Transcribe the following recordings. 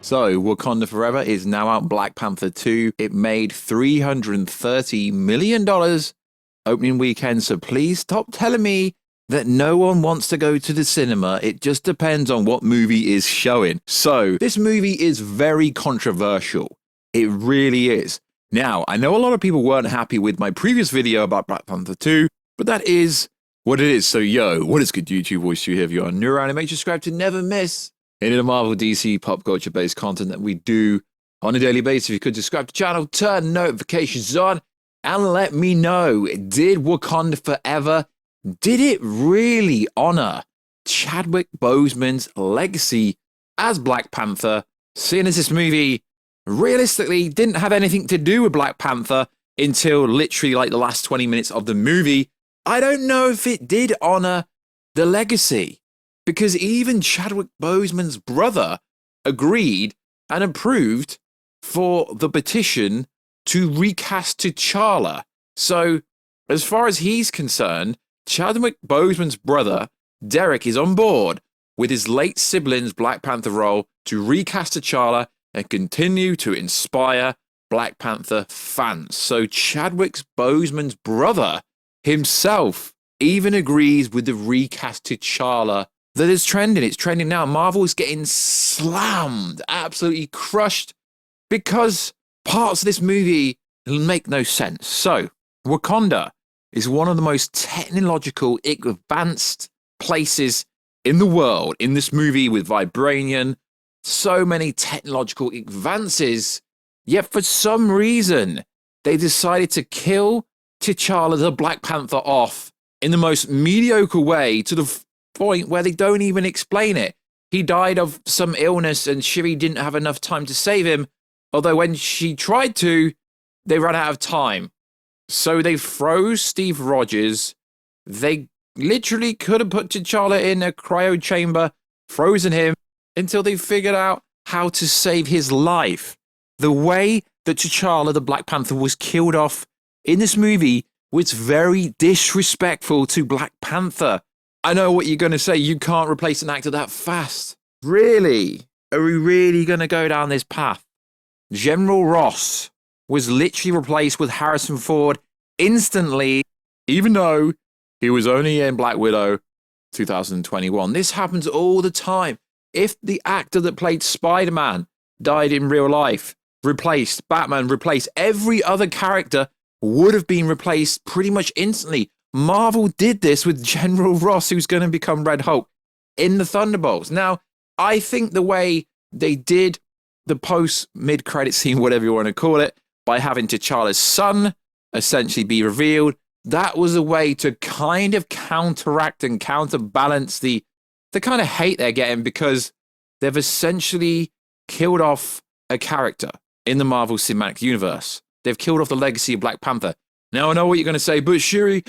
So, Wakanda Forever is now out. Black Panther 2. It made $330 million opening weekend. So please stop telling me that no one wants to go to the cinema. It just depends on what movie is showing. So, this movie is very controversial. It really is. Now, I know a lot of people weren't happy with my previous video about Black Panther 2, but that is what it is. So, yo, what is good YouTube voice you here? If you are new around and make sure to subscribe to never miss any of the Marvel, DC, pop culture based content that we do on a daily basis. If you could subscribe to the channel, turn notifications on, and let me know, did Wakanda Forever, did it really honor Chadwick Boseman's legacy as Black Panther, seeing as this movie realistically didn't have anything to do with Black Panther until literally like the last 20 minutes of the movie? I don't know if it did honor the legacy, because even Chadwick Boseman's brother agreed and approved for the petition to recast Tchalla. So, as far as he's concerned, Chadwick Boseman's brother, Derek, is on board with his late sibling's Black Panther role to recast Tchalla and continue to inspire Black Panther fans. So Chadwick Boseman's brother himself even agrees with the recast Tchalla that is trending. It's trending now. Marvel is getting slammed, absolutely crushed, because parts of this movie make no sense. So, Wakanda is one of the most technological, advanced places in the world in this movie with vibranium. So many technological advances, yet for some reason, they decided to kill T'Challa the Black Panther off in the most mediocre way, to the point where they don't even explain it. He died of some illness and Shuri didn't have enough time to save him, although when she tried to, they ran out of time. So they froze Steve Rogers. They literally could have put T'Challa in a cryo chamber, frozen him, until they figured out how to save his life. The way that T'Challa, the Black Panther, was killed off in this movie was very disrespectful to Black Panther. I know what you're going to say. You can't replace an actor that fast. Really? Are we really going to go down this path? General Ross was literally replaced with Harrison Ford instantly, even though he was only in Black Widow 2021. This happens all the time. If the actor that played Spider-Man died in real life, replaced, Batman replaced, every other character would have been replaced pretty much instantly. Marvel did this with General Ross, who's going to become Red Hulk in the Thunderbolts. Now, I think the way they did the post-mid-credit scene, whatever you want to call it, by having T'Challa's son essentially be revealed, that was a way to kind of counteract and counterbalance the kind of hate they're getting, because they've essentially killed off a character in the Marvel Cinematic Universe. They've killed off the legacy of Black Panther. Now, I know what you're going to say, but Shuri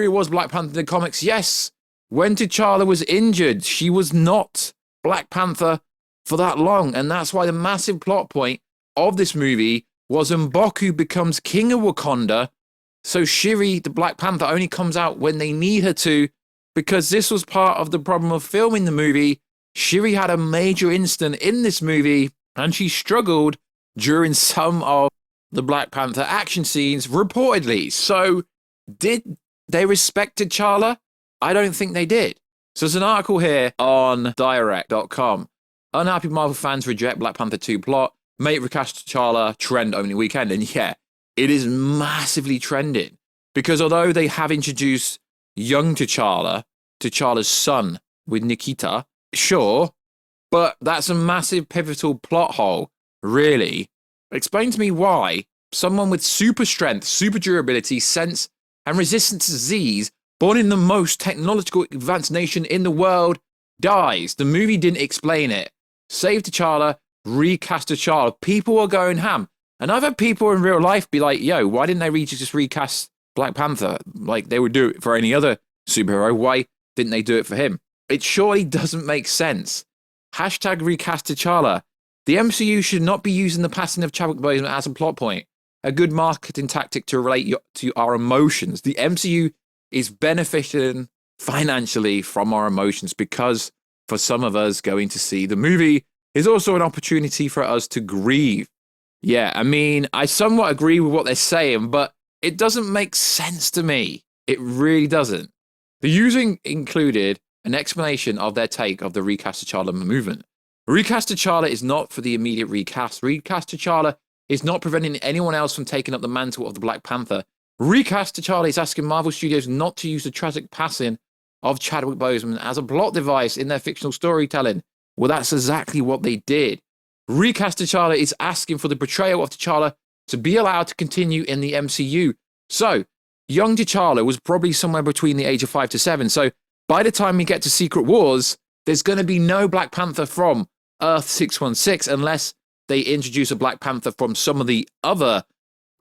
was Black Panther in the comics. Yes, when T'Challa was injured, she was not Black Panther for that long, and that's why the massive plot point of this movie was M'Baku becomes king of Wakanda, so Shuri, the Black Panther, only comes out when they need her to, because this was part of the problem of filming the movie. Shuri had a major incident in this movie, and she struggled during some of the Black Panther action scenes, reportedly. So, did they respect T'Challa? I don't think they did. So there's an article here on direct.com. Unhappy Marvel fans reject Black Panther 2 plot, make recast T'Challa trend only weekend. And yeah, it is massively trending, because although they have introduced young T'Challa, T'Challa's son with Nikita, sure, but that's a massive pivotal plot hole, really. Explain to me why someone with super strength, super durability, sense, and resistance to disease, born in the most technological advanced nation in the world, dies. The movie didn't explain it. Save T'Challa, recast T'Challa. People are going ham. And I've had people in real life be like, yo, why didn't they just recast Black Panther? Like they would do it for any other superhero. Why didn't they do it for him? It surely doesn't make sense. Hashtag recast T'Challa. The MCU should not be using the passing of Chadwick Boseman as a plot point, a good marketing tactic to relate to our emotions. The MCU is benefiting financially from our emotions, because for some of us going to see the movie is also an opportunity for us to grieve. Yeah, I mean, I somewhat agree with what they're saying, but it doesn't make sense to me. It really doesn't. The using included an explanation of their take of the recast T'Challa movement. Recast T'Challa is not for the immediate recast. Recast T'Challa is not preventing anyone else from taking up the mantle of the Black Panther. Recast T'Challa is asking Marvel Studios not to use the tragic passing of Chadwick Boseman as a plot device in their fictional storytelling. Well, that's exactly what they did. Recast T'Challa is asking for the portrayal of T'Challa to be allowed to continue in the MCU. So, young T'Challa was probably somewhere between the age of 5 to 7. So, by the time we get to Secret Wars, there's going to be no Black Panther from Earth 616 unless they introduce a Black Panther from some of the other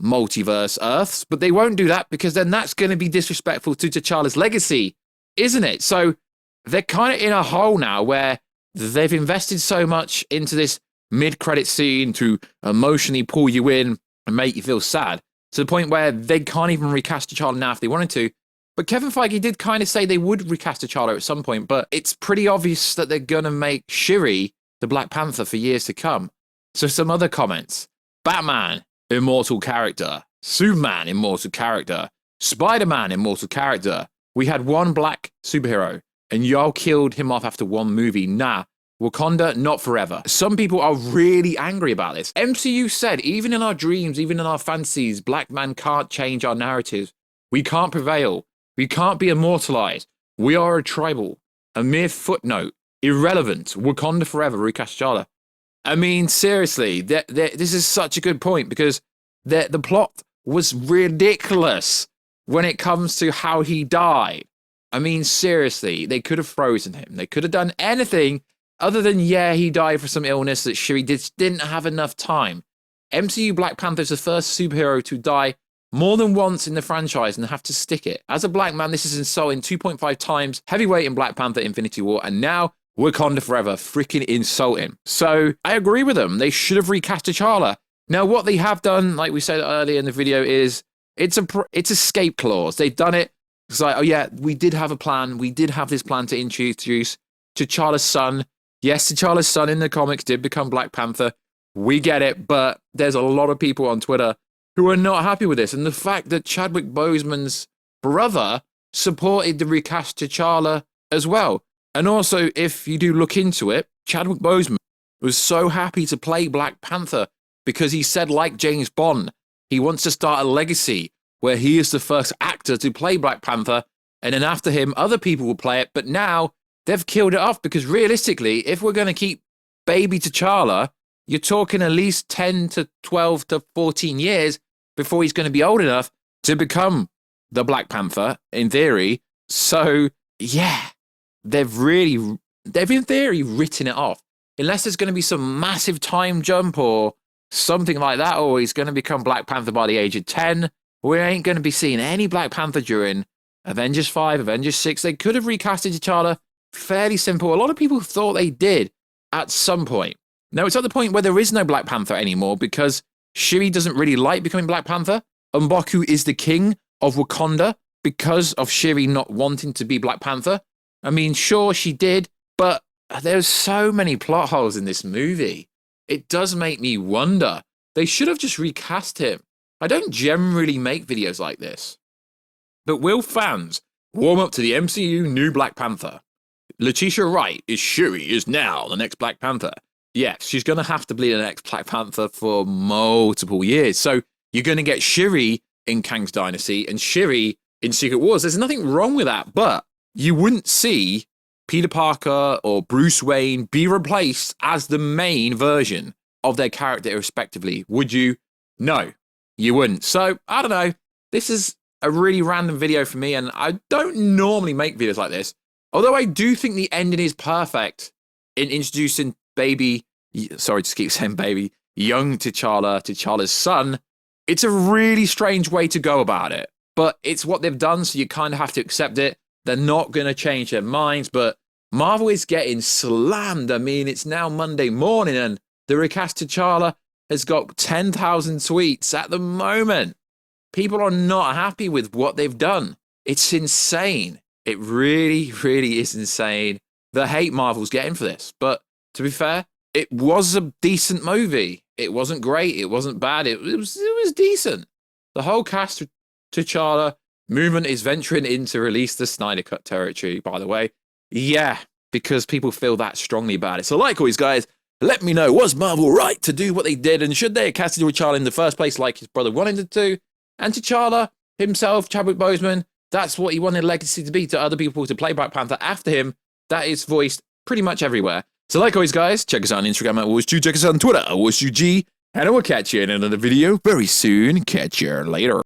multiverse Earths. But they won't do that because then that's going to be disrespectful to T'Challa's legacy, isn't it? So, they're kind of in a hole now where they've invested so much into this mid-credit scene to emotionally pull you in and make you feel sad to the point where they can't even recast T'Challa now if they wanted to. But Kevin Feige did kind of say they would recast T'Challa at some point, but it's pretty obvious that they're going to make Shuri the Black Panther for years to come. So some other comments. Batman, immortal character. Superman, immortal character. Spider-Man, immortal character. We had one black superhero, and y'all killed him off after one movie. Nah. Wakanda, not forever. Some people are really angry about this. MCU said, even in our dreams, even in our fantasies, black man can't change our narratives. We can't prevail. We can't be immortalized. We are a tribal. A mere footnote. Irrelevant. Wakanda forever. Recast T'Challa. I mean, seriously, this is such a good point because the plot was ridiculous when it comes to how he died. I mean, seriously, they could have frozen him. They could have done anything other than, yeah, he died for some illness that Shuri didn't have enough time. MCU Black Panther is the first superhero to die more than once in the franchise and have to stick it. As a black man, this is insulting 2.5 times heavyweight in Black Panther Infinity War, and now Wakanda Forever, freaking insulting. So I agree with them. They should have recast T'Challa. Now, what they have done, like we said earlier in the video, is it's escape clause. They've done it. It's like, oh yeah, we did have a plan. We did have this plan to introduce T'Challa's son. Yes, T'Challa's son in the comics did become Black Panther. We get it, but there's a lot of people on Twitter who are not happy with this. And the fact that Chadwick Boseman's brother supported the recast T'Challa as well. And also, if you do look into it, Chadwick Boseman was so happy to play Black Panther because he said, like James Bond, he wants to start a legacy where he is the first actor to play Black Panther. And then after him, other people will play it. But now they've killed it off because realistically, if we're going to keep baby T'Challa, you're talking at least 10 to 12 to 14 years before he's going to be old enough to become the Black Panther, in theory. So, yeah, they've in theory written it off. Unless there's going to be some massive time jump or something like that, or he's going to become Black Panther by the age of 10, we ain't going to be seeing any Black Panther during Avengers 5, Avengers 6. They could have recasted T'Challa. Fairly simple. A lot of people thought they did at some point. Now it's at the point where there is no Black Panther anymore because Shuri doesn't really like becoming Black Panther. M'Baku is the king of Wakanda because of Shuri not wanting to be Black Panther. I mean, sure, she did, but there's so many plot holes in this movie. It does make me wonder. They should have just recast him. I don't generally make videos like this. But will fans warm up to the MCU new Black Panther? Letitia Wright is Shuri is now the next Black Panther. Yes, she's going to have to be the next Black Panther for multiple years. So you're going to get Shuri in Kang's Dynasty and Shuri in Secret Wars. There's nothing wrong with that, but you wouldn't see Peter Parker or Bruce Wayne be replaced as the main version of their character respectively, would you? No, you wouldn't. So, I don't know. This is a really random video for me, and I don't normally make videos like this. Although I do think the ending is perfect in introducing sorry to keep saying baby, young T'Challa's son. It's a really strange way to go about it, but it's what they've done, so you kind of have to accept it. They're not going to change their minds, but Marvel is getting slammed. I mean, it's now Monday morning, and the recast T'Challa has got 10,000 tweets at the moment. People are not happy with what they've done. It's insane. It really, really is insane the hate Marvel's getting for this. But to be fair, it was a decent movie. It wasn't great. It wasn't bad. It was decent. The whole cast of T'Challa movement is venturing into release the Snyder Cut territory, by the way. Yeah, because people feel that strongly about it. So like always, guys, let me know, was Marvel right to do what they did? And should they have casted T'Challa in the first place like his brother wanted to? And T'Challa himself, Chadwick Boseman, that's what he wanted legacy to be, to other people to play Black Panther after him. That is voiced pretty much everywhere. So like always, guys, check us out on Instagram at WasU, check us out on Twitter at WasUG, and I will catch you in another video very soon. Catch you later.